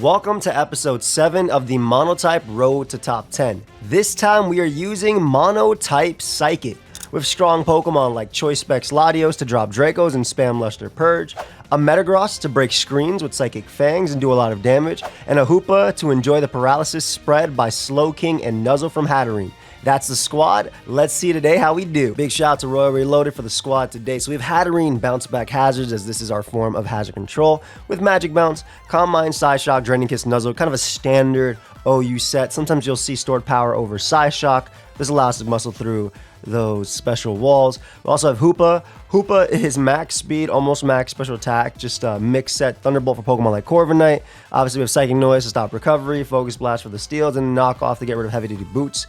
Welcome to episode 7 of the Monotype Road to Top 10. This time we are using Monotype Psychic, with strong Pokemon like Choice Specs Latios to drop Dracos and spam Luster Purge, a Metagross to break screens with Psychic Fangs and do a lot of damage, and a Hoopa to enjoy the paralysis spread by Slowking and Nuzzle from Laddering. That's the squad. Let's see today how we do. Big shout out to Royal Reloaded for the squad today. So we have Laddering, Bounce Back Hazards, as this is our form of hazard control, with Magic Bounce, Calm Mind, Psyshock, Draining Kiss, Nuzzle, kind of a standard OU set. Sometimes you'll see stored power over Psyshock. This allows us to muscle through those special walls. We also have Hoopa. Hoopa is max speed, almost max special attack, just a mix set Thunderbolt for Pokemon like Corviknight. Obviously we have Psychic Noise to stop recovery, Focus Blast for the steals, and Knockoff to get rid of heavy duty boots.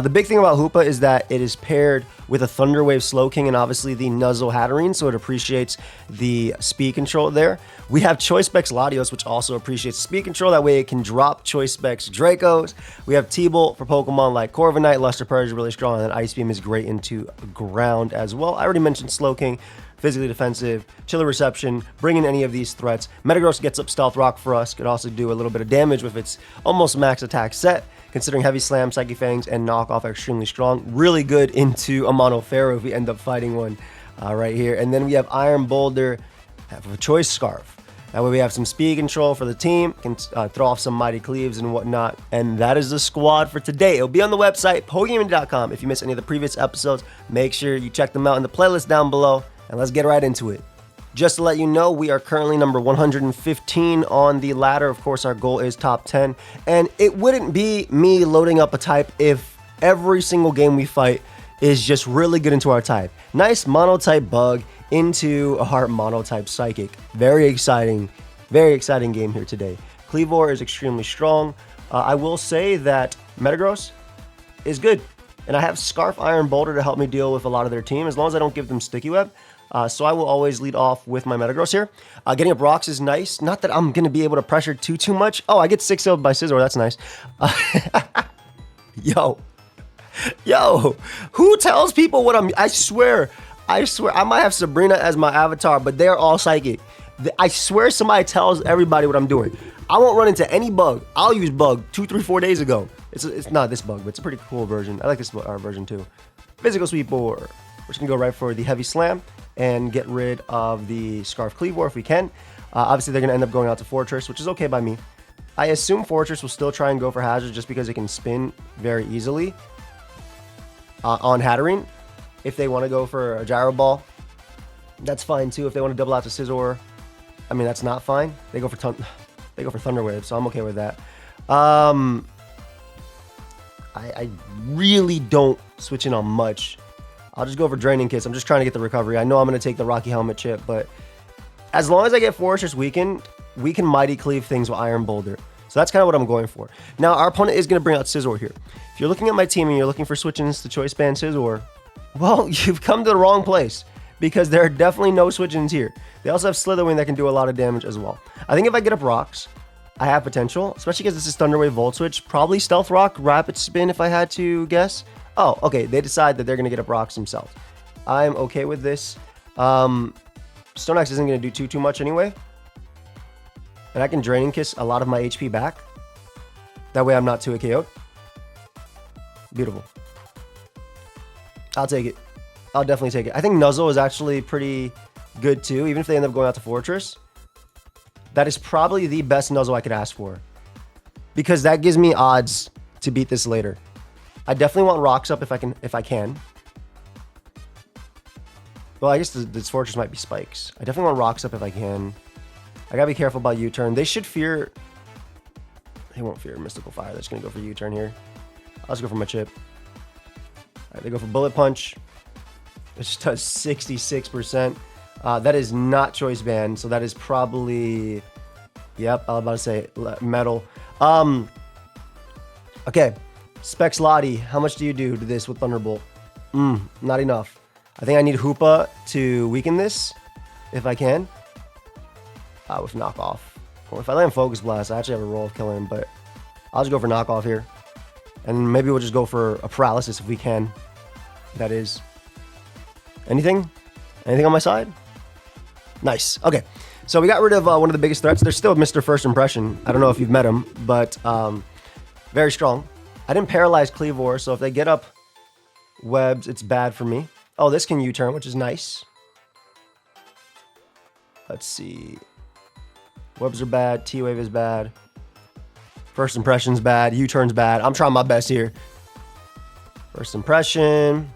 The big thing about Hoopa is that it is paired with a Thunder Wave Slowking and obviously the Nuzzle Laddering, so it appreciates the speed control there. We have Choice Specs Latios, which also appreciates speed control. That way it can drop Choice Specs Dracos. We have T-Bolt for Pokemon like Corviknight. Luster Purge is really strong, and then Ice Beam is great into ground as well. I already mentioned Slowking, physically defensive, Chiller Reception, bring in any of these threats. Metagross gets up Stealth Rock for us, could also do a little bit of damage with its almost max attack set, considering Heavy Slam, Psychic Fangs, and Knockoff are extremely strong. Really good into a Mono Pharaoh if we end up fighting one right here. And then we have Iron Boulder for a Choice Scarf. That way we have some speed control for the team, can throw off some Mighty Cleaves and whatnot. And that is the squad for today. It'll be on the website, PokeaimMD.com. If you missed any of the previous episodes, make sure you check them out in the playlist down below. And let's get right into it. Just to let you know, we are currently number 115 on the ladder. Of course, our goal is top 10. And it wouldn't be me loading up a type if every single game we fight is just really good into our type. Nice Monotype bug into our Monotype Psychic. Very exciting game here today. Kleavor is extremely strong. I will say that Metagross is good. And I have Scarf Iron Boulder to help me deal with a lot of their team, as long as I don't give them Sticky Web. So I will always lead off with my Metagross here. Getting up rocks is nice. Not that I'm going to be able to pressure too much. Oh, I get 6-0'd by Scizor. That's nice. Yo, who tells people what I swear, I might have Sabrina as my avatar, but they're all psychic. I swear somebody tells everybody what I'm doing. I won't run into any bug. I'll use bug 2, 3, 4 days ago. It's not this bug, but it's a pretty cool version. I like this version too. Physical Sweep, or we're just gonna go right for the Heavy Slam and get rid of the Scarf Kleavor if we can. Obviously they're gonna end up going out to Fortress, which is okay by me. I assume Fortress will still try and go for Hazard just because it can spin very easily on Laddering. If they want to go for a Gyro Ball, that's fine too. If they want to double out to Scizor, I mean, that's not fine. They go for Thunder Wave, so I'm okay with that. I really don't switch in on much. I'll just go for Draining Kiss. I'm just trying to get the recovery. I know I'm going to take the Rocky Helmet chip, but as long as I get Fortress weakened, we can Mighty Cleave things with Iron Boulder. So that's kind of what I'm going for. Now, our opponent is going to bring out Scizor here. If you're looking at my team and you're looking for switch-ins to Choice Band Scizor, well, you've come to the wrong place, because there are definitely no switch-ins here. They also have Slitherwing that can do a lot of damage as well. I think if I get up rocks, I have potential, especially because this is Thunder Wave Volt Switch. Probably Stealth Rock, Rapid Spin if I had to guess. Oh, okay, they decide that they're going to get up rocks themselves. I'm okay with this. Stoneaxe isn't going to do too much anyway. And I can Draining Kiss a lot of my HP back. That way I'm not too KO'd. Beautiful. I'll take it. I'll definitely take it. I think Nuzzle is actually pretty good too, even if they end up going out to Fortress. That is probably the best Nuzzle I could ask for, because that gives me odds to beat this later. I definitely want Rocks up if I can. Well, I guess this Fortress might be Spikes. I definitely want Rocks up if I can. I gotta be careful about U-turn. They should fear... They won't fear Mystical Fire. They're just gonna go for U-turn here. I'll just go for my chip. Alright, they go for Bullet Punch. It just does 66%. That is not Choice Band, so that is probably... Yep, I was about to say Metal. Okay, Specs Lottie. How much do you do to this with Thunderbolt? Not enough. I think I need Hoopa to weaken this, if I can. With Knockoff. Well, if I land Focus Blast, I actually have a roll of killing him, but I'll just go for Knockoff here. And maybe we'll just go for a Paralysis if we can. That is. Anything? Anything on my side? Nice. Okay. So we got rid of one of the biggest threats. There's still Mr. First Impression. I don't know if you've met him, but very strong. I didn't paralyze Cleavor, so if they get up webs, it's bad for me. Oh, this can U-turn, which is nice. Let's see. Webs are bad. T-Wave is bad. First Impression's bad. U-turn's bad. I'm trying my best here. First Impression.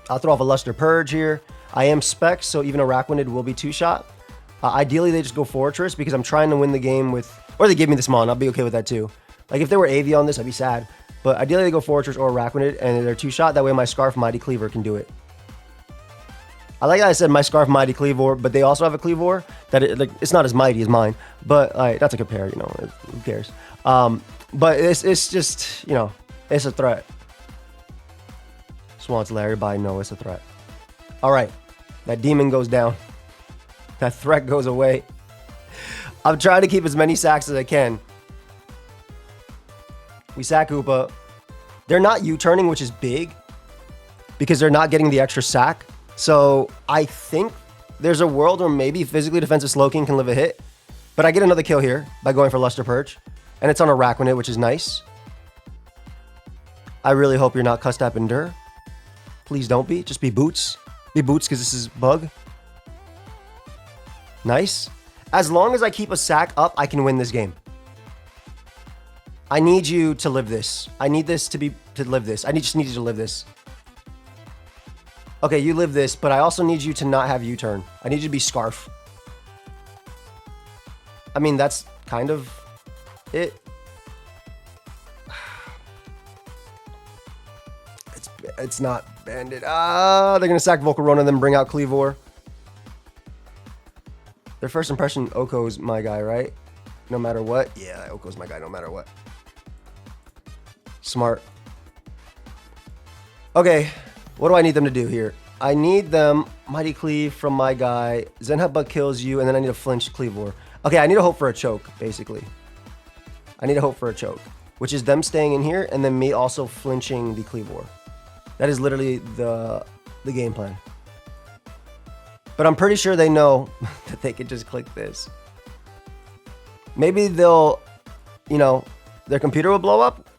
I'll throw off a Luster Purge here. I am Specs, so even a Rakwanid will be two-shot. Ideally, they just go Fortress because I'm trying to win the game with... Or they give me this Mon. I'll be okay with that too. Like, if they were AV on this, I'd be sad. But ideally, they go Fortress or Rakwanid, and they're two-shot. That way, my Scarf Mighty Cleaver can do it. I like how I said my Scarf Mighty Cleavor, but they also have a Cleavor that it's not as mighty as mine. But not to compare, you know, who cares? But it's just, you know, it's a threat. Swans Larry by no, it's a threat. All right, that demon goes down. That threat goes away. I'm trying to keep as many sacks as I can. We sack Koopa. They're not U-turning, which is big because they're not getting the extra sack. So I think there's a world where maybe physically defensive Slowking can live a hit. But I get another kill here by going for Luster Purge. And it's on a Rakwanid, which is nice. I really hope you're not Custap Endure. Please don't be. Just be Boots. Be Boots because this is Bug. Nice. As long as I keep a sack up, I can win this game. I need you to live this. I need this to live this. Just need you to live this. Okay, you live this, but I also need you to not have U-turn. I need you to be Scarf. I mean, that's kind of it. It's not Bandit. They're going to sack Volcarona and then bring out Cleavor. Their First Impression, Oko's my guy, right? No matter what? Yeah, Oko's my guy no matter what. Smart. Okay, what do I need them to do here? I need them, Mighty Cleave from my guy. Zen Headbutt kills you, and then I need a flinch Cleavor. Okay, I need to hope for a choke, basically. I need to hope for a choke, which is them staying in here, and then me also flinching the Cleavor. That is literally the game plan. But I'm pretty sure they know that they could just click this. Maybe they'll, you know, their computer will blow up.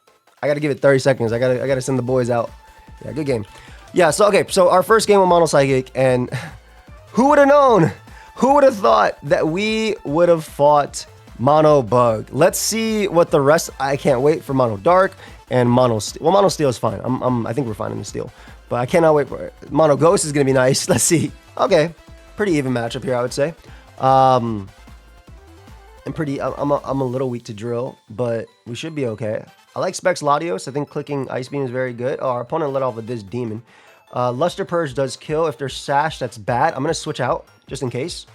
I got to give it 30 seconds. I got to send the boys out. Yeah, good game. Yeah, so, okay, so our first game with Mono Psychic, and who would have known? Who would have thought that we would have fought Mono Bug? Let's see what the rest... I can't wait for Mono Dark and Mono Steel. Well, Mono Steel is fine. I think we're fine in the Steel. But I cannot wait for it. Mono Ghost is going to be nice. Let's see. Okay. Pretty even matchup here, I would say. I'm a little weak to Drill, but we should be okay. I like Specs Latios. I think clicking Ice Beam is very good. Oh, our opponent let off with this Demon. Luster Purge does kill. If there's Sash, that's bad. I'm going to switch out, just in case.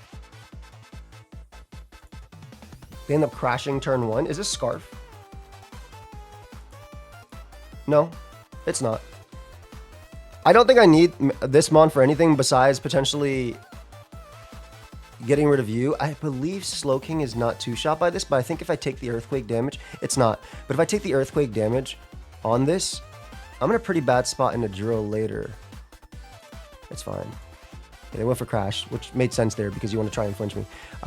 They end up crashing turn 1. Is this Scarf? No, it's not. I don't think I need this Mon for anything besides potentially getting rid of you. I believe Slowking is not two-shot by this, but I think if I take the Earthquake damage, it's not. But if I take the Earthquake damage on this, I'm in a pretty bad spot in a Drill later. It's fine. Yeah, they went for Crash, which made sense there because you want to try and flinch me.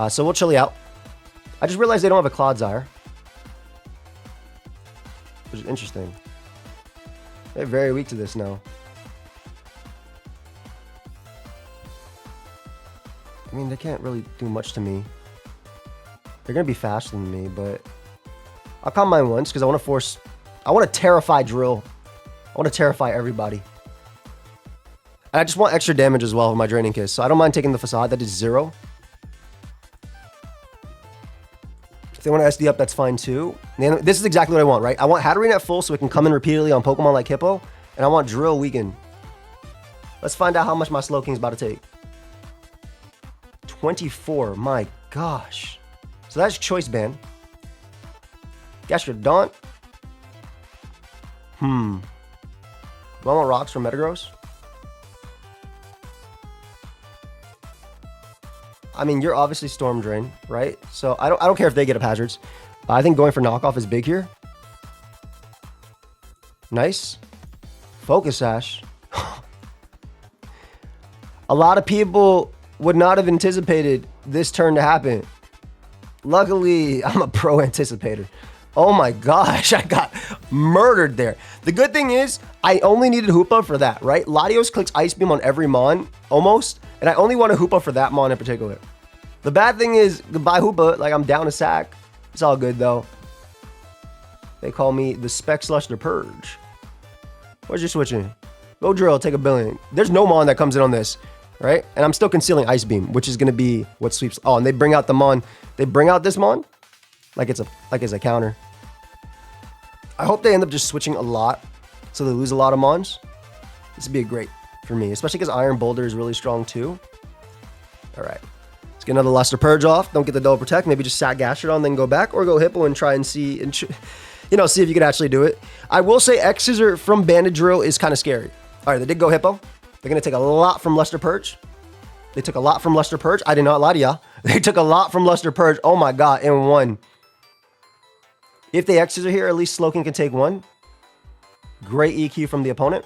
So we'll Chilly out. I just realized they don't have a Clodsire, which is interesting. They're very weak to this now. I mean, they can't really do much to me. They're going to be faster than me, but I'll calm mine once because I want to terrify Drill. I want to terrify everybody. And I just want extra damage as well with my Draining Kiss, so I don't mind taking the Facade. That is 0. If they want to SD up, that's fine too. This is exactly what I want, right? I want Hatterene at full so it can come in repeatedly on Pokemon like Hippo, and I want Drill weakened. Let's find out how much my Slowking's about to take. 24, my gosh. So that's Choice Band. Gastrodont. Do I want Rocks from Metagross? I mean, you're obviously Storm Drain, right? So I don't care if they get up hazards. I think going for knockoff is big here. Nice. Focus Sash. A lot of people would not have anticipated this turn to happen. Luckily, I'm a pro anticipator. Oh my gosh, I got murdered there. The good thing is, I only needed Hoopa for that, right? Latios clicks Ice Beam on every Mon, almost, and I only want a Hoopa for that Mon in particular. The bad thing is, goodbye Hoopa, like I'm down a sack. It's all good though. They call me the Specsluster Purge. Where's your switching? Go drill, take a billion. There's no Mon that comes in on this, right? And I'm still concealing Ice Beam, which is gonna be what sweeps. Oh, and they bring out the Mon. They bring out this Mon like it's a counter. I hope they end up just switching a lot, so they lose a lot of Mons. This would be great for me, especially because Iron Boulder is really strong too. All right, let's get another Luster Purge off. Don't get the Double Protect. Maybe just sat Gastrodon, then go back, or go Hippo and try and see and see if you could actually do it. I will say X Scissor from Banded Drill is kind of scary. All right, they did go Hippo. They're gonna take a lot from Luster Purge. They took a lot from Luster Purge. I did not lie to ya. They took a lot from Luster Purge. Oh my god, in one. If they X Scissor here, at least Slowking can take one. Great EQ from the opponent.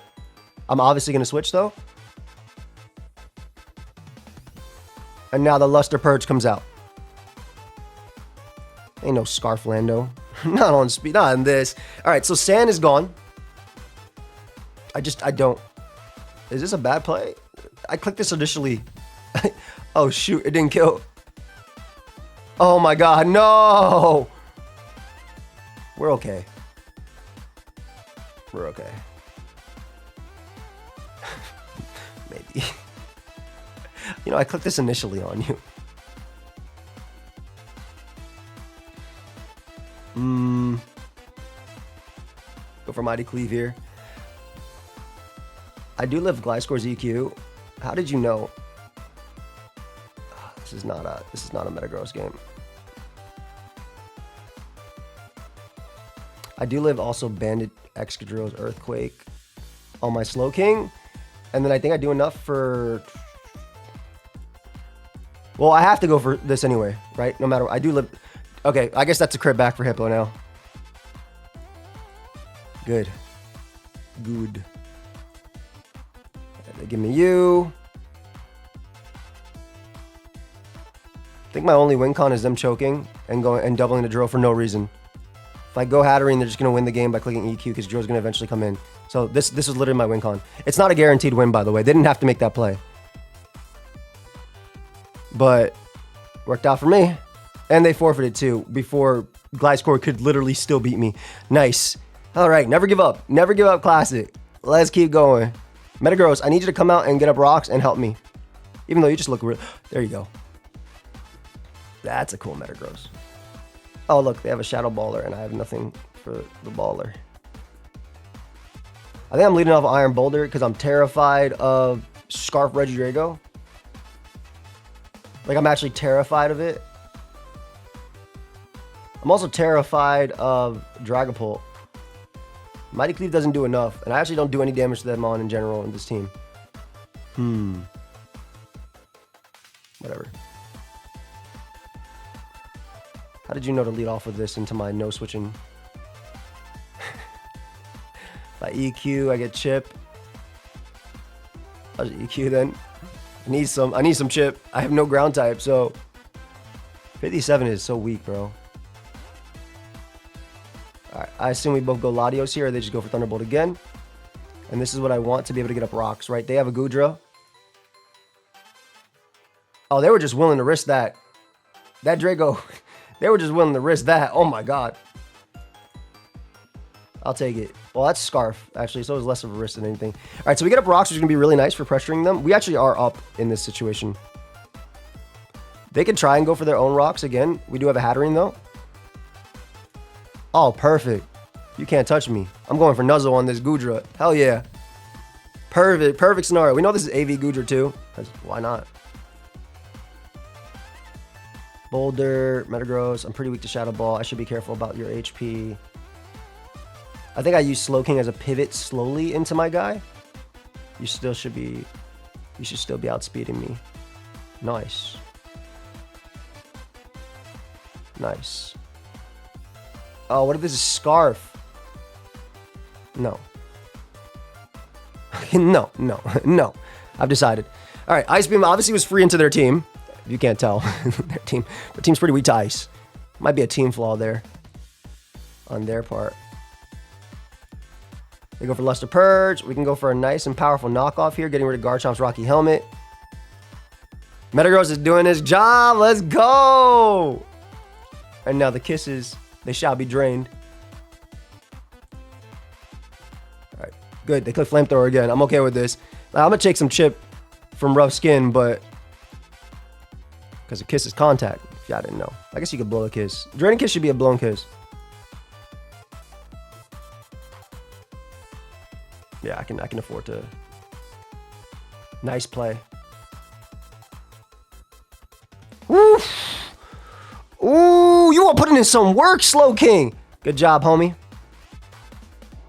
I'm obviously going to switch though. And now the Luster Purge comes out. Ain't no Scarf Lando. Not on speed, not in this. All right, so Sand is gone. I don't. Is this a bad play? I clicked this initially. Oh shoot, it didn't kill. Oh my god, no! We're okay. We're okay. Maybe. You know, I clicked this initially on you. Go for Mighty Cleave here. I do live Gliscor's EQ. How did you know? This is not a Metagross game. I do live also Bandit Excadrill's Earthquake on my Slowking. And then I think I do enough for... Well, I have to go for this anyway, right? No matter what. I do live... Okay, I guess that's a crit back for Hippo now. Good. Good. They give me you. I think my only win con is them choking and going and doubling the drill for no reason. If I go Hattering, they're just going to win the game by clicking EQ because Drill's going to eventually come in. So this was literally my win con. It's not a guaranteed win, by the way. They didn't have to make that play. But worked out for me. And they forfeited too before Gliscor could literally still beat me. Nice. All right, never give up. Never give up, classic. Let's keep going. Metagross, I need you to come out and get up rocks and help me. Even though you just look real. There you go. That's a cool Metagross. Oh, look, they have a Shadow Baller, and I have nothing for the Baller. I think I'm leading off Iron Boulder because I'm terrified of Scarf Regidrago. Like, I'm actually terrified of it. I'm also terrified of Dragapult. Mighty Cleave doesn't do enough, and I actually don't do any damage to that Mon in general in this team. Whatever. How did you know to lead off with this into my no switching? By EQ, I get chip. I'll just EQ then. I need some chip. I have no ground type, so 57 is so weak, bro. Alright, I assume we both go Latios here, or they just go for Thunderbolt again. And this is what I want to be able to get up rocks, right? They have a Goodra. Oh, they were just willing to risk that. That Draco, they were just willing to risk that. Oh my god. I'll take it. Well, that's Scarf, actually, so it was less of a risk than anything. Alright, so we get up rocks, which is going to be really nice for pressuring them. We actually are up in this situation. They could try and go for their own rocks again. We do have a Hattering, though. Oh, perfect. You can't touch me. I'm going for Nuzzle on this Goodra. Hell yeah. Perfect. Perfect scenario. We know this is AV Goodra too. Why not? Boulder, Metagross. I'm pretty weak to Shadow Ball. I should be careful about your HP. I think I use Slowking as a pivot slowly into my guy. You should still be outspeeding me. Nice. Nice. Oh, what if this is Scarf? No. No. I've decided. All right, Ice Beam obviously was free into their team. You can't tell. Their team's pretty weak to ice. Might be a team flaw there on their part. They go for Luster Purge. We can go for a nice and powerful knockoff here, getting rid of Garchomp's Rocky Helmet. Metagross is doing his job. Let's go. And now the kisses, they shall be drained. All right, good. They click Flamethrower again. I'm okay with this. Now, I'm going to take some chip from Rough Skin, but because the kiss is contact. If y'all didn't know. I guess you could blow a kiss. Draining Kiss should be a blown kiss. Yeah, I can afford to. Nice play. Woo! Ooh, you are putting in some work, Slow King. Good job, homie.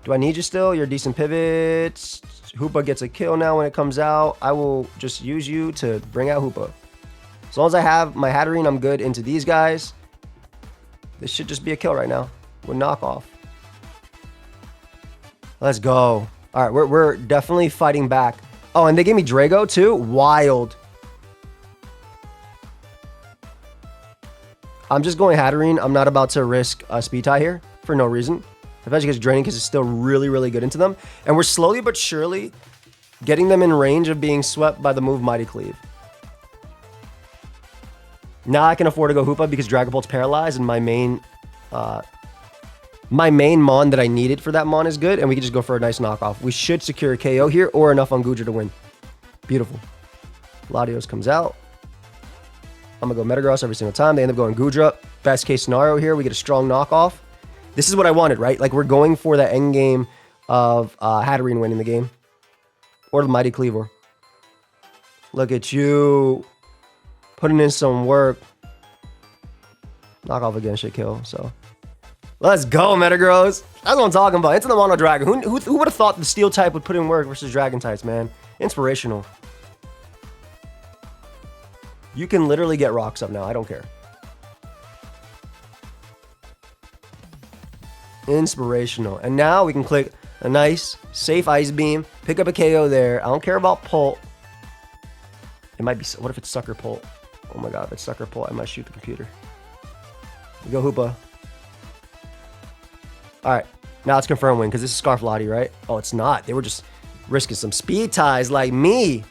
Do I need you still? You're a decent pivot. Hoopa gets a kill now when it comes out. I will just use you to bring out Hoopa. As long as I have my Hatterene, I'm good into these guys. This should just be a kill right now with knockoff. Let's go. All right, we're definitely fighting back. Oh, and they gave me Drago too? Wild. I'm just going Hatterene. I'm not about to risk a speed tie here for no reason. Especially because Draining Kiss is still really, really good into them. And we're slowly but surely getting them in range of being swept by the move Mighty Cleave. Now I can afford to go Hoopa because Dragapult's paralyzed and my main Mon that I needed for that Mon is good, and we can just go for a nice knockoff. We should secure a KO here or enough on Goodra to win. Beautiful. Latios comes out. I'm going to go Metagross every single time. They end up going Goodra. Best case scenario here, we get a strong knockoff. This is what I wanted, right? Like, we're going for that end game of Hatterene winning the game. Or the Mighty Cleaver. Look at you. Putting in some work. Knockoff again should kill, so. Let's go, Metagross. That's what I'm talking about. Into the Mono Dragon. Who would have thought the Steel type would put in work versus Dragon types, man? Inspirational. You can literally get rocks up now. I don't care. Inspirational. And now we can click a nice, safe Ice Beam. Pick up a KO there. I don't care about Pult. It might be... What if it's Sucker Pult? Oh my god, if it's Sucker Pult, I might shoot the computer. We go Hoopa. Alright. Now it's confirmed win, because this is Scarf Lottie, right? Oh, it's not. They were just risking some speed ties like me.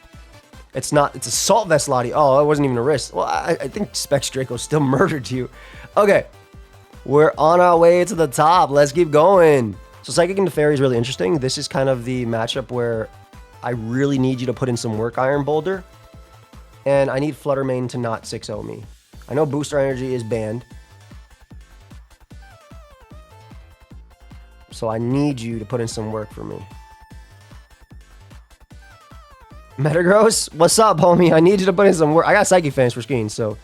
It's not. It's Assault Vest Lottie. Oh, it wasn't even a risk. Well, I think Specs Draco still murdered you. Okay. We're on our way to the top. Let's keep going. So Psychic into Fairy is really interesting. This is kind of the matchup where I really need you to put in some work, Iron Boulder. And I need Fluttermane to not 6-0 me. I know Booster Energy is banned. So I need you to put in some work for me. Metagross, what's up, homie? I need you to put in some work. I got Psychic Fans for screens, so.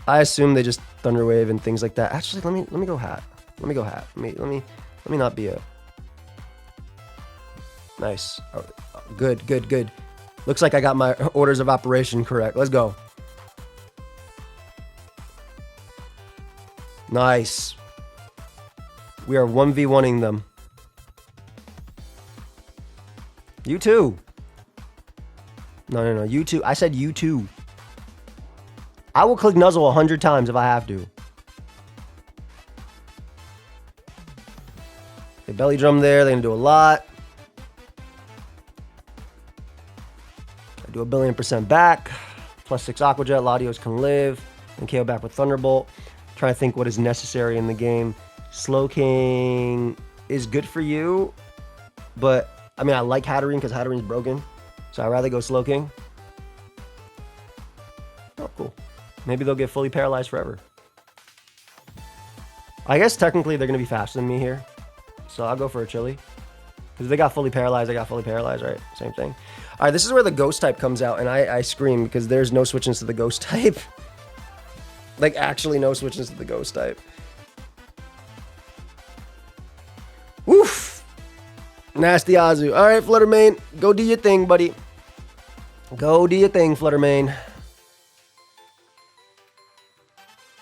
I assume they just Thunder Wave and things like that. Actually, let me go Hat. Let me go Hat. Let me not be a. Nice. Oh, good, good, good. Looks like I got my orders of operation correct. Let's go. Nice. We are 1v1ing them. You too. No. You too. I said you too. I will click Nuzzle 100 times if I have to. They belly drum there. They're going to do a lot. I do a billion% back. +6 Aqua Jet. Latios can live. And KO back with Thunderbolt. Trying to think what is necessary in the game. Slow King is good for you. But, I mean, I like Hatterene because Hatterene's broken. So I'd rather go Slow King. Oh, cool. Maybe they'll get fully paralyzed forever. I guess technically they're going to be faster than me here. So I'll go for a Chili. Because if they got fully paralyzed, I got fully paralyzed, right? Same thing. All right, this is where the Ghost type comes out. And I scream because there's no switchings to the Ghost type. Like, actually no switchings to the Ghost type. Woof! Nasty Azu. All right, Fluttermane. Go do your thing, buddy. Go do your thing, Fluttermane.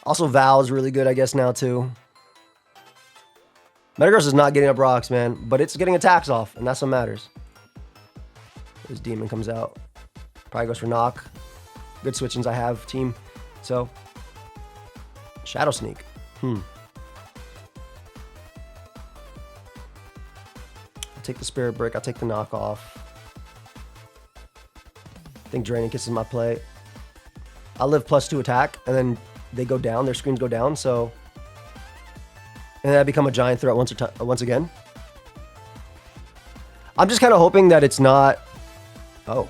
Also, Val's really good, I guess, now, too. Metagross is not getting up rocks, man. But it's getting attacks off, and that's what matters. This demon comes out. Probably goes for knock. Good switch-ins I have, team. So, Shadow Sneak. I'll take the Spirit Brick. I'll take the knockoff. I think Draining Kiss is my play. I'll live +2 attack, and then they go down. Their screens go down, so... And then I become a giant threat once again. I'm just kind of hoping that it's not... Oh.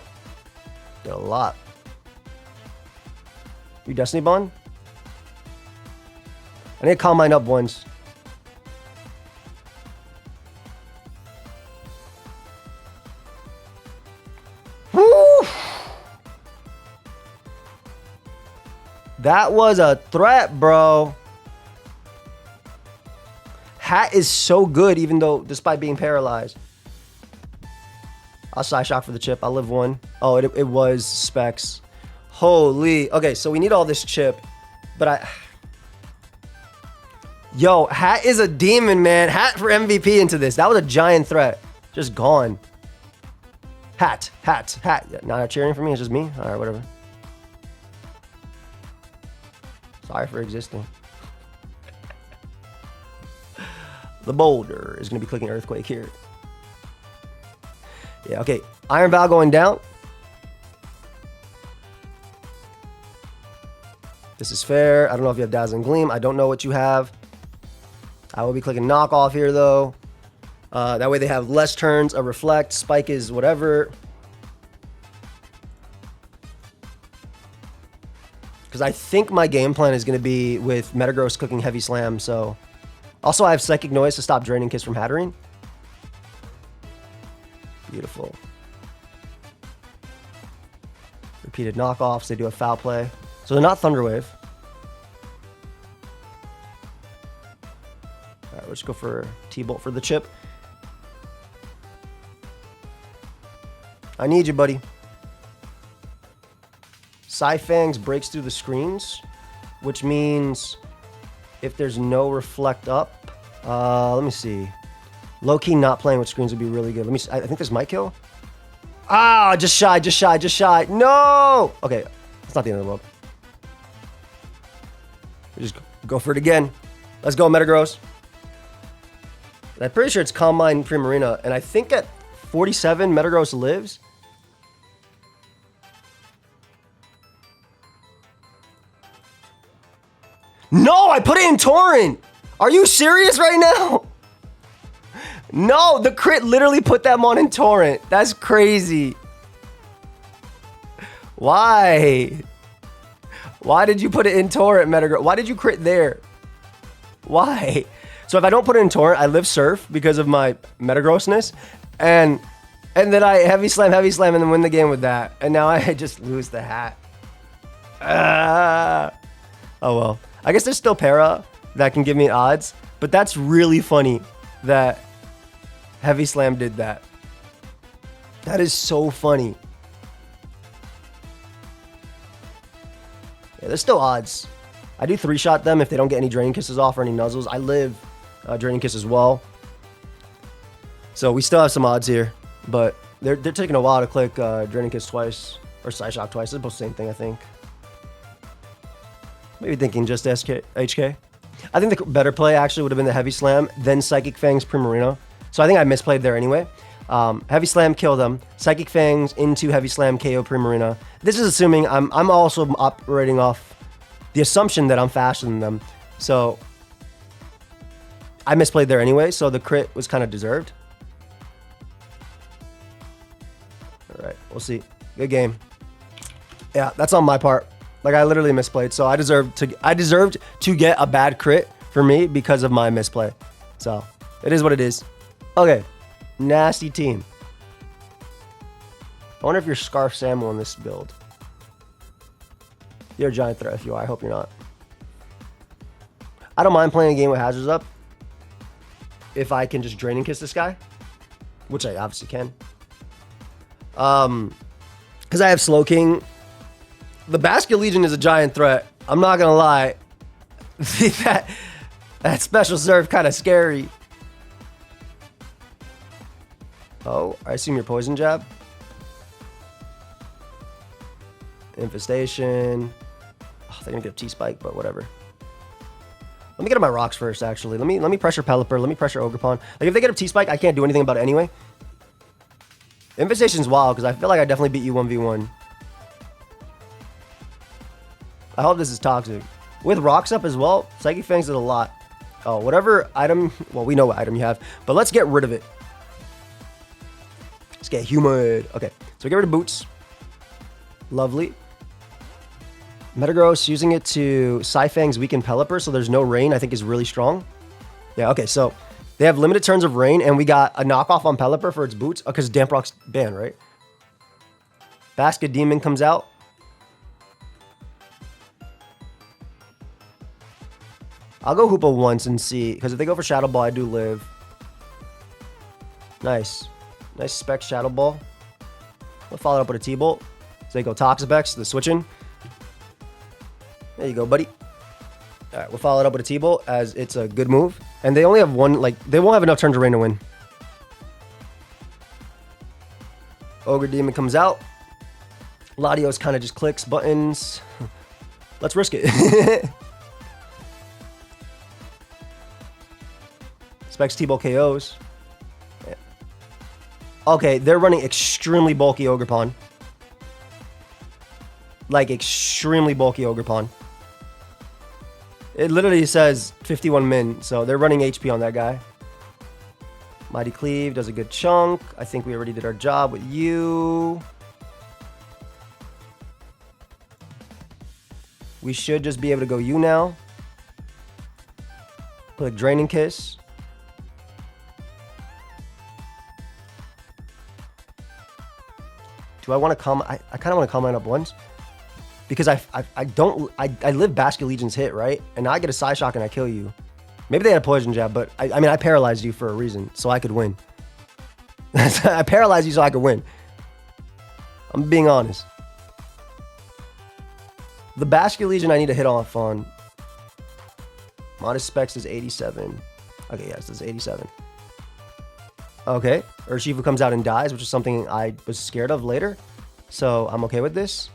Did a lot. You Destiny Bond? I need to calm mine up once. Woo! That was a threat, bro. Hat is so good, even though, despite being paralyzed. I'll Side Shock for the chip. I'll live 1. Oh, it was Specs. Holy. Okay, so we need all this chip, but Yo, Hat is a demon, man. Hat for MVP into this. That was a giant threat. Just gone. Hat. Not cheering for me. It's just me. All right, whatever. Sorry for existing. The Boulder is going to be clicking Earthquake here. Yeah, okay. Iron Vow going down. This is fair. I don't know if you have Dazzling Gleam. I don't know what you have. I will be clicking Knockoff here, though. That way they have less turns. A Reflect. Spike is whatever. Because I think my game plan is going to be with Metagross clicking Heavy Slam, so... Also, I have Psychic Noise to stop Draining Kiss from Hattering. Beautiful. Repeated knockoffs. They do a Foul Play. So they're not Thunder Wave. All right, let's go for T-Bolt for the chip. I need you, buddy. Psyfangs breaks through the screens, which means if there's no Reflect up, let me see. Low-key not playing with screens would be really good. Let me see. I think this might kill. Ah, just shy. No! Okay, it's not the end of the world. We just go for it again. Let's go, Metagross. I'm pretty sure it's Calm Mind Primarina, and I think at 47, Metagross lives. No, I put it in Torrent. Are you serious right now? No, the crit literally put that mon in Torrent. That's crazy. Why? Why did you put it in Torrent, Metagross? Why did you crit there? Why? So if I don't put it in Torrent, I live Surf because of my Metagrossness. And then I Heavy Slam, and then win the game with that. And now I just lose the hat. Oh well. I guess there's still Para that can give me odds. But that's really funny that Heavy Slam did that. That is so funny. Yeah, there's still odds. I do 3-shot them if they don't get any Draining Kisses off or any Nuzzles. I live Draining Kiss as well. So we still have some odds here. But they're taking a while to click Draining Kiss twice. Or Side Shock twice. They're both the same thing, I think. Maybe thinking just HK. I think the better play actually would have been the Heavy Slam, then Psychic Fangs Primarina. So I think I misplayed there anyway. Heavy Slam, kill them. Psychic Fangs into Heavy Slam, KO Primarina. This is assuming I'm also operating off the assumption that I'm faster than them. So I misplayed there anyway, so the crit was kind of deserved. All right, we'll see. Good game. Yeah, that's on my part. Like, I literally misplayed, so I deserved to get a bad crit for me because of my misplay. So, it is what it is. Okay, nasty team. I wonder if you're Scarf Samuel in this build. You're a giant threat if you are. I hope you're not. I don't mind playing a game with hazards up if I can just Draining Kiss this guy, which I obviously can. Because I have Slowking. The Basket Legion is a giant threat. I'm not gonna lie. that special serve kind of scary. Oh, I assume your Poison Jab. Infestation. Oh, they're gonna get a T-Spike, but whatever. Let me get on my rocks first, actually. Let me pressure Pelipper. Let me pressure Ogerpon. Like, if they get a T-Spike, I can't do anything about it anyway. Infestation's wild, because I feel like I definitely beat you 1v1. I hope this is toxic. With rocks up as well, Psychic Fangs did a lot. Oh, whatever item... Well, we know what item you have, but let's get rid of it. Let's get humid. Okay, so we get rid of Boots. Lovely. Metagross, using it to Psyfang's weaken Pelipper, so there's no rain, I think is really strong. Yeah, okay, so they have limited turns of rain, and we got a knockoff on Pelipper for its boots. Oh, because Damp Rock's banned, right? Basket Demon comes out. I'll go Hoopa once and see, because if they go for Shadow Ball, I do live. Nice. Nice spec Shadow Ball. We'll follow it up with a T-Bolt. So they go Toxapex, the switching. There you go, buddy. All right, we'll follow it up with a T-Bolt as it's a good move. And they only have one, like, they won't have enough turns of rain to win. Ogre Demon comes out. Latios kind of just clicks buttons. Let's risk it. Specs T-Bolt KOs. Yeah. Okay, they're running extremely bulky Ogerpon. Like, extremely bulky Ogerpon. It literally says 51 min, so they're running HP on that guy. Mighty Cleave does a good chunk. I think we already did our job with you. We should just be able to go you now. Put a Draining Kiss. Do I want to comment? I kind of want to comment up once. Because I live Basket Legion's hit, right? And now I get a Psy Shock and I kill you. Maybe they had a Poison Jab, but I mean, I paralyzed you for a reason, so I could win. I paralyzed you so I could win. I'm being honest. The Basket Legion I need to hit off on. Modest Specs is 87. Okay, yes, this is 87. Okay, Urshifu comes out and dies, which is something I was scared of later. So I'm okay with this.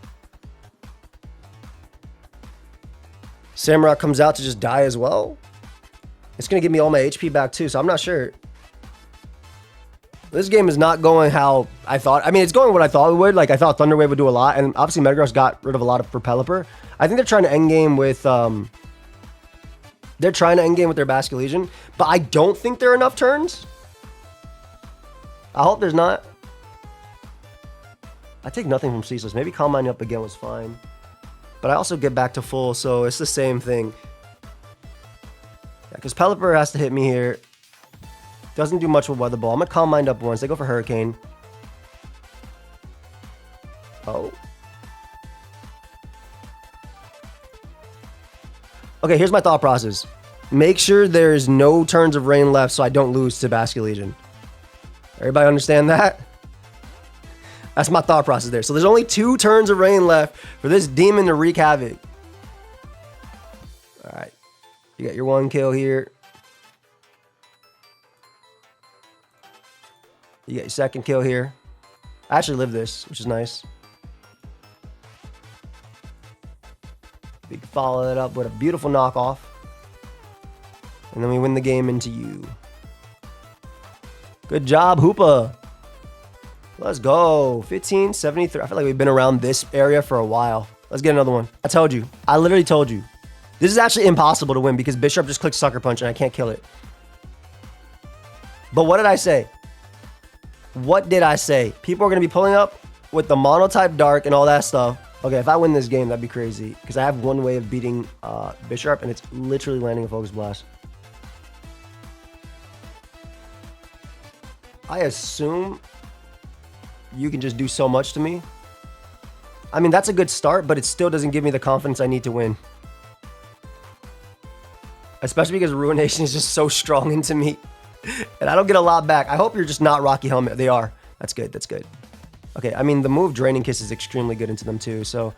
Samrock comes out to just die as well. It's going to give me all my HP back too, so I'm not sure. This game is not going how I thought. I mean, it's going what I thought it would. Like, I thought Thunder Wave would do a lot, and obviously Metagross got rid of a lot of Pelipper. I think they're trying to endgame with... they're trying to endgame with their Basket Legion, but I don't think there are enough turns. I hope there's not. I take nothing from Ceaseless. Maybe Calm Mind up again was fine. But I also get back to full, so it's the same thing. Yeah, because Pelipper has to hit me here. Doesn't do much with Weather Ball. I'm going to Calm Mind up once. They go for Hurricane. Oh. Okay, here's my thought process. Make sure there's no turns of rain left so I don't lose to Basket Legion. Everybody understand that? That's my thought process there. So there's only 2 turns of rain left for this demon to wreak havoc. All right. You got your 1 kill here. You got your 2nd kill here. I actually live this, which is nice. We can follow that up with a beautiful knockoff. And then we win the game into you. Good job, Hoopa. Let's go. 1573. I feel like we've been around this area for a while. Let's get another one. I told you. I literally told you. This is actually impossible to win because Bishop just clicks Sucker Punch and I can't kill it. But what did I say? What did I say? People are going to be pulling up with the Monotype Dark and all that stuff. Okay, if I win this game, that'd be crazy. Because I have one way of beating Bishop and it's literally landing a Focus Blast. I assume you can just do so much to me. I mean, that's a good start, but it still doesn't give me the confidence I need to win. Especially because Ruination is just so strong into me. And I don't get a lot back. I hope you're just not Rocky Helmet. They are. That's good. That's good. Okay, I mean, the move Draining Kiss is extremely good into them too, so...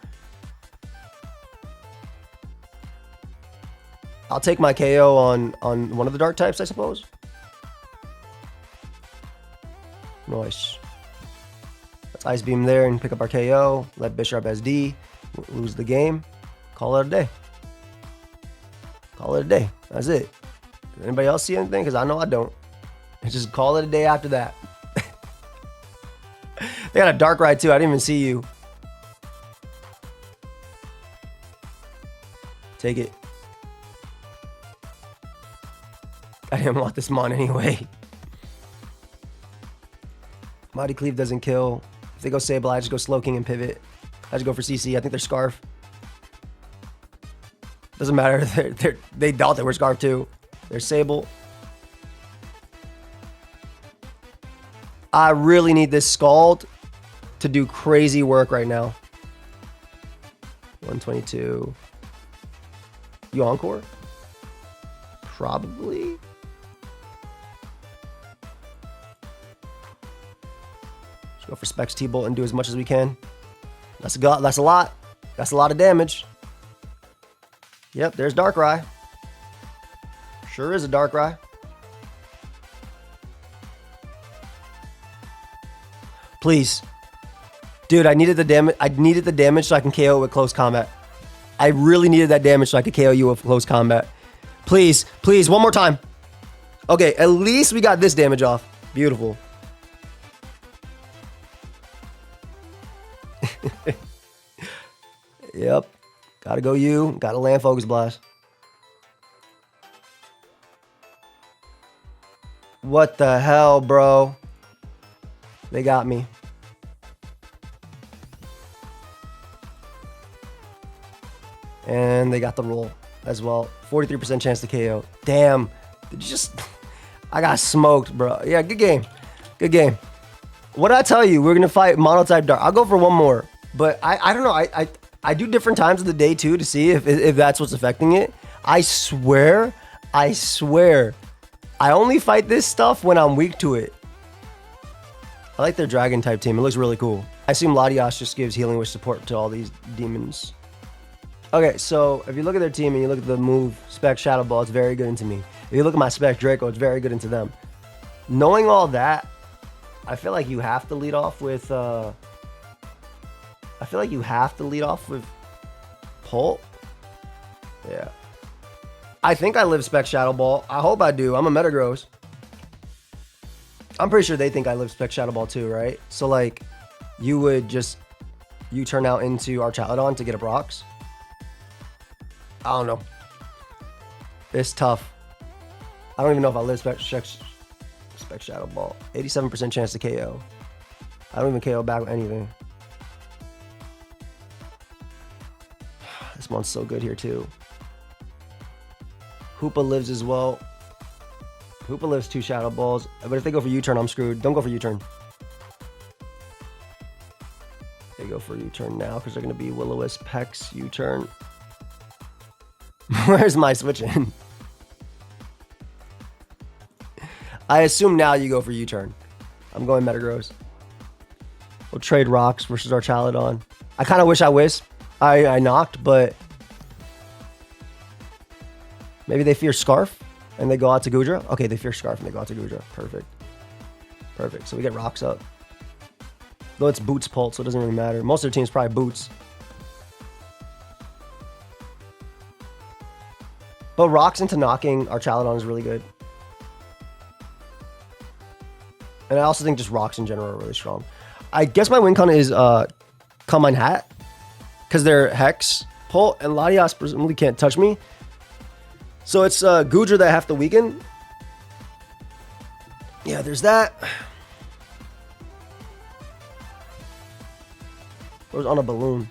I'll take my KO on one of the Dark types, I suppose. Nice. Let's Ice Beam there and pick up our KO. Let Bishop SD. Lose the game. Call it a day. Call it a day. That's it. Does anybody else see anything? Because I know I don't. Just call it a day after that. They got a Darkrai too. I didn't even see you. Take it. I didn't want this Mon anyway. Mighty Cleave doesn't kill. If they go Sable, I just go Slowking and pivot. I just go for CC. I think they're Scarf. Doesn't matter. They thought they were Scarf too. They're Sable. I really need this Scald to do crazy work right now. 122. You Encore? Probably. Let's go for Specs T-Bolt and do as much as we can. That's a lot. That's a lot of damage. Yep, there's Darkrai. Sure is a Darkrai. Please. Dude, I needed the damage. I needed the damage so I can KO with close combat. I really needed that damage so I could KO you with close combat. Please, please, one more time. Okay, at least we got this damage off. Beautiful. Yep. Gotta go you. Gotta land Focus Blast. What the hell, bro? They got me. And they got the roll as well. 43% chance to KO. Damn. Did you just... I got smoked, bro. Yeah, good game. Good game. What did I tell you? We're going to fight Monotype Dark. I'll go for one more. But I don't know. I do different times of the day, too, to see if that's what's affecting it. I swear. I only fight this stuff when I'm weak to it. I like their Dragon type team. It looks really cool. I assume Latios just gives Healing Wish support to all these demons. Okay, so if you look at their team and you look at the move Spec Shadow Ball, it's very good into me. If you look at my Spec Draco, it's very good into them. Knowing all that, I feel like you have to lead off with Pult. Yeah. I think I live Spec Shadow Ball. I hope I do. I'm a Metagross. I'm pretty sure they think I live Spec Shadow Ball too, right? So like, you would just turn out into Archaludon to get a Brox. I don't know. It's tough. I don't even know if I live Spec Shadow Ball. 87% chance to KO. I don't even KO back with anything. This one's so good here too. Hoopa lives as well. Hoopa lives 2 Shadow Balls. But if they go for U-turn, I'm screwed. Don't go for U-turn. They go for U-turn now because they're going to be Will-O-Wisp, Pex, U-turn. Where's my switch in? I assume now you go for U-turn. I'm going Metagross. We'll trade Rocks versus Archaludon. I kind of wish I Wisp. I knocked, but maybe they fear Scarf and they go out to Goodra. Okay, they fear Scarf and they go out to Goodra. Perfect. Perfect. So we get Rocks up. Though it's Boots Pult, so it doesn't really matter. Most of their team's probably Boots. But Rocks into knocking Archaludon is really good. And I also think just Rocks in general are really strong. I guess my win con is Combine Hat. Because they're Hex, Pult, and Latios presumably can't touch me. So it's Goodra that I have to weaken. Yeah, there's that. It was on a balloon.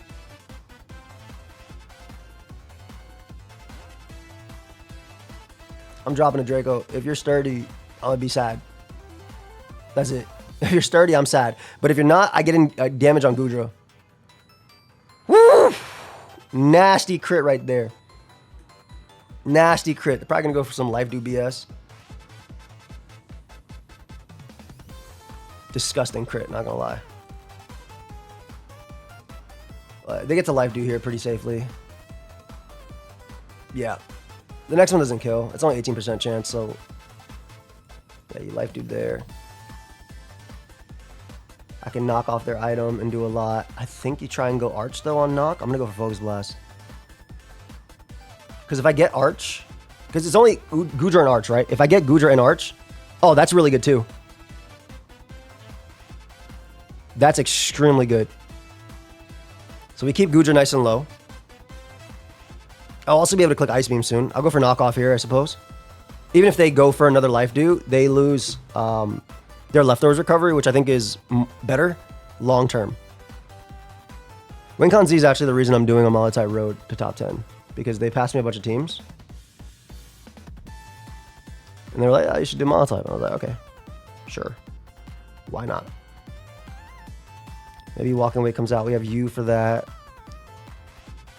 I'm dropping a Draco. If you're sturdy, I'm gonna be sad. That's it. If you're sturdy, I'm sad. But if you're not, I get in damage on Goodra. Woo! Nasty crit right there. Nasty crit. They're probably gonna go for some Life Do BS. Disgusting crit, not gonna lie. They get to Life Do here pretty safely. Yeah. The next one doesn't kill. It's only 18% chance, so yeah, you Life Do there. I can knock off their item and do a lot. I think you try and go Arch, though, on knock. I'm going to go for Focus Blast. Because if I get Arch... Because it's only Goodra and Arch, right? If I get Goodra and Arch... Oh, that's really good, too. That's extremely good. So we keep Goodra nice and low. I'll also be able to click Ice Beam soon. I'll go for knockoff here, I suppose. Even if they go for another life dew, they lose their leftovers recovery, which I think is better long term. WinCon Z is actually the reason I'm doing a Monotype Road to top 10. Because they passed me a bunch of teams. And they were like, oh, you should do Monotype. And I was like, okay, sure. Why not? Maybe Walking Away comes out. We have you for that.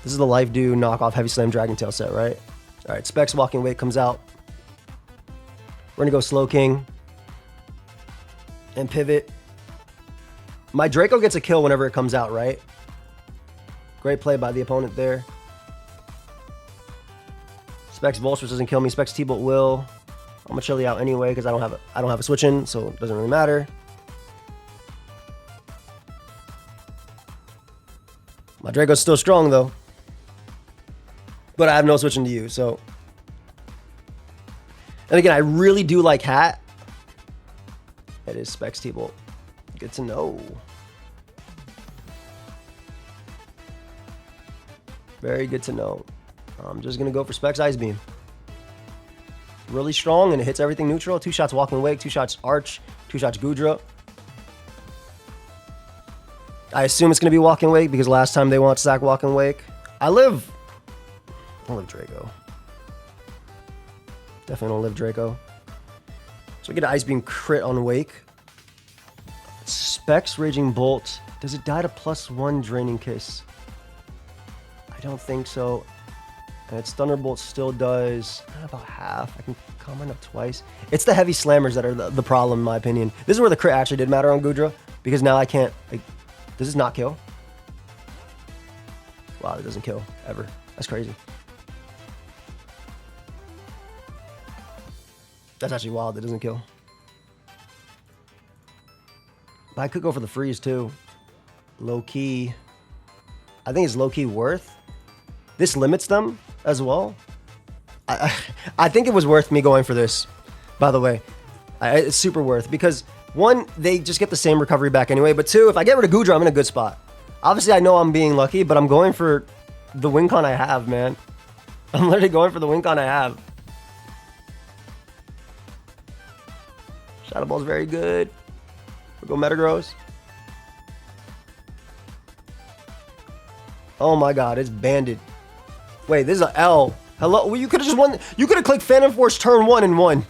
This is the Life Dew knockoff Heavy Slam Dragon Tail set, right? All right, Specs Walking Away comes out. We're going to go Slow King. And pivot. My Draco gets a kill whenever it comes out, right? Great play by the opponent there. Specs Volspress doesn't kill me. Specs T-Bolt will. I'm gonna chill you out anyway because I don't have a switch in, so it doesn't really matter. My Draco's still strong though. But I have no switch into you, so. And again, I really do like Hat. It is Specs T-Bolt. Good to know. Very good to know. I'm just going to go for Specs Ice Beam. Really strong, and it hits everything neutral. 2 shots Walking Wake, 2 shots Arch, 2 shots Goodra. I assume it's going to be Walking Wake because last time they want to sack Walking Wake. I live Draco. Definitely don't live Draco. So we get an Ice Beam crit on Wake. Specs Raging Bolt. Does it die to +1 Draining Kiss? I don't think so. And its Thunderbolt still does about half. I can comment up twice. It's the heavy slammers that are the problem, in my opinion. This is where the crit actually did matter on Goodra, because now I can't. Like, does this not kill? Wow, it doesn't kill ever. That's crazy. That's actually wild. It doesn't kill. But I could go for the freeze too. Low key. I think it's low key worth. This limits them as well. I think it was worth me going for this, by the way. It's super worth because, one, they just get the same recovery back anyway, but two, if I get rid of Goodra, I'm in a good spot. Obviously, I know I'm being lucky, but I'm going for the WinCon I have, man. I'm literally going for the WinCon I have. Shadow Ball's very good. We'll go Metagross. Oh my god, it's banded. Wait, this is an L. Hello? Well, you could have just won. You could have clicked Phantom Force turn 1 and won.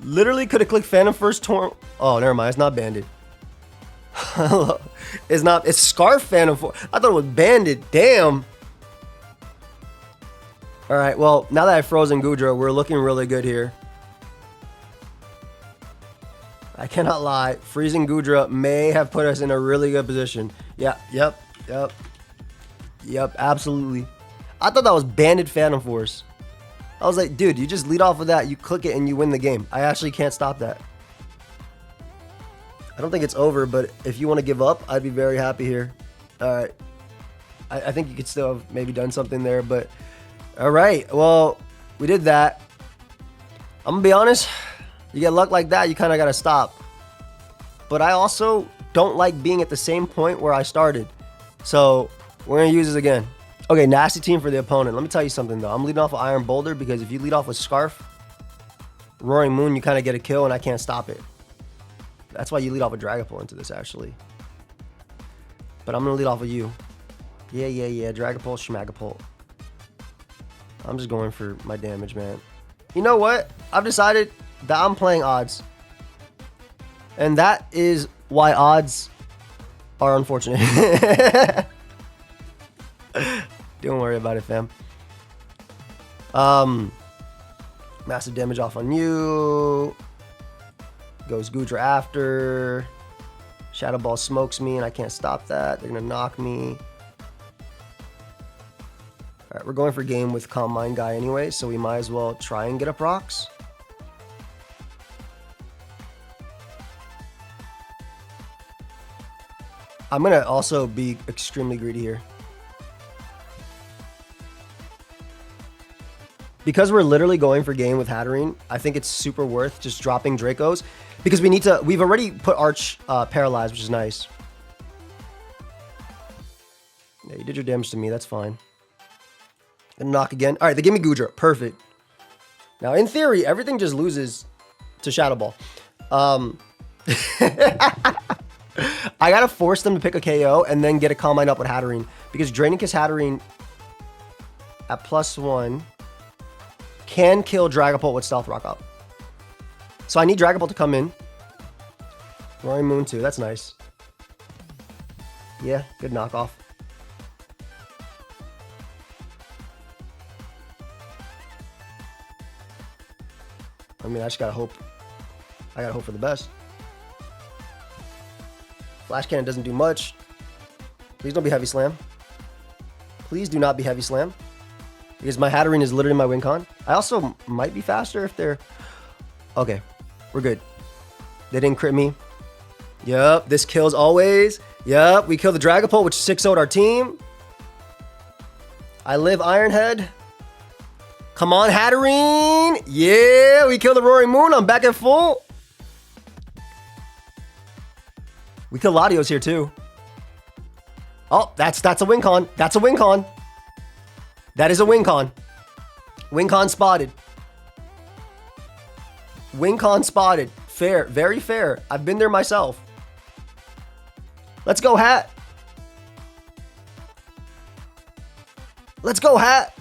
Literally could have clicked Phantom Force turn. Oh, never mind. It's not banded. Hello. It's not. It's Scarf Phantom Force. I thought it was banded. Damn. All right. Well, now that I've frozen Goodra, we're looking really good here. I cannot lie. Freezing Goodra may have put us in a really good position. Yeah. Yep. Absolutely. I thought that was banded Phantom Force. I was like, dude, you just lead off with that, you click it, and you win the game. I actually can't stop that. I don't think it's over, but if you want to give up, I'd be very happy here. All right. I think you could still have maybe done something there, but all right. Well, we did that. I'm going to be honest. You get luck like that, you kind of got to stop. But I also don't like being at the same point where I started. So we're going to use this again. Okay, nasty team for the opponent. Let me tell you something, though. I'm leading off with Iron Boulder because if you lead off with Scarf, Roaring Moon, you kind of get a kill and I can't stop it. That's why you lead off with Dragapult into this, actually. But I'm going to lead off with you. Yeah. Dragapult, Schmagapult. I'm just going for my damage, man. You know what? I've decided that I'm playing odds. And that is why odds are unfortunate. Don't worry about it, fam. Massive damage off on you. Goes Goodra after. Shadow Ball smokes me and I can't stop that. They're going to knock me. Alright, we're going for game with Calm Mind Guy anyway, so we might as well try and get up rocks. I'm going to also be extremely greedy here. Because we're literally going for game with Hatterene, I think it's super worth just dropping Dracos. Because we've already put Arch paralyzed, which is nice. Yeah, you did your damage to me, that's fine. Gonna knock again. All right, they give me Goodra, perfect. Now, in theory, everything just loses to Shadow Ball. I gotta force them to pick a KO and then get a Calm Mind up with Hatterene. Because Draining Kiss Hatterene at +1 can kill Dragapult with Stealth Rock up. So I need Dragapult to come in. Roaring Moon too, that's nice. Yeah, good knockoff. I mean, I just gotta hope. I gotta hope for the best. Flash Cannon doesn't do much. Please don't be Heavy Slam. Please do not be Heavy Slam. Because my Hatterene is literally my win con. I also might be faster if they're... Okay, we're good. They didn't crit me. Yup, this kills always. Yup, we kill the Dragapult, which 6-0'd our team. I live Ironhead. Come on, Hatterene. Yeah, we kill the Roaring Moon. I'm back at full. We kill Latios here too. Oh, that's a win con. That's a win con. That is a win con. Win con spotted. Win con spotted. Fair. Very fair. I've been there myself. Let's go, Hat. Let's go, Hat.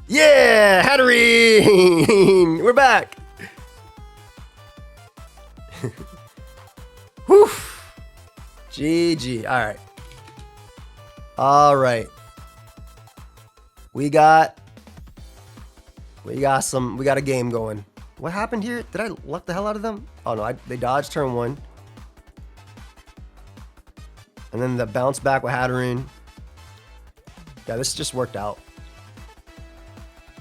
Yeah, Hatterene. We're back. Whew. GG. All right. All right. We got a game going. What happened here? Did I luck the hell out of them? Oh no, they dodged turn 1. And then the bounce back with Hatterene. Yeah, this just worked out.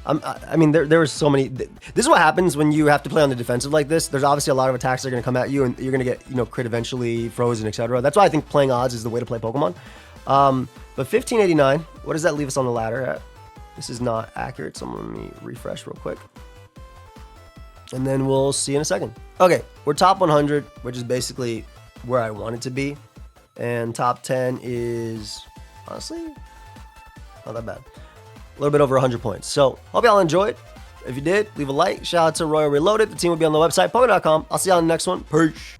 I mean, there were so many. This is what happens when you have to play on the defensive like this. There's obviously a lot of attacks that are going to come at you, and you're going to get, you know, crit eventually, frozen, etc. That's why I think playing odds is the way to play Pokemon. But 1589, what does that leave us on the ladder at? This is not accurate, so let me refresh real quick. And then we'll see in a second. Okay, we're top 100, which is basically where I want it to be. And top 10 is, honestly, not that bad. A little bit over 100 points. So, hope y'all enjoyed. If you did, leave a like. Shout out to Royal Reloaded. The team will be on the website, Pokemon.com. I'll see y'all in the next one. Peace.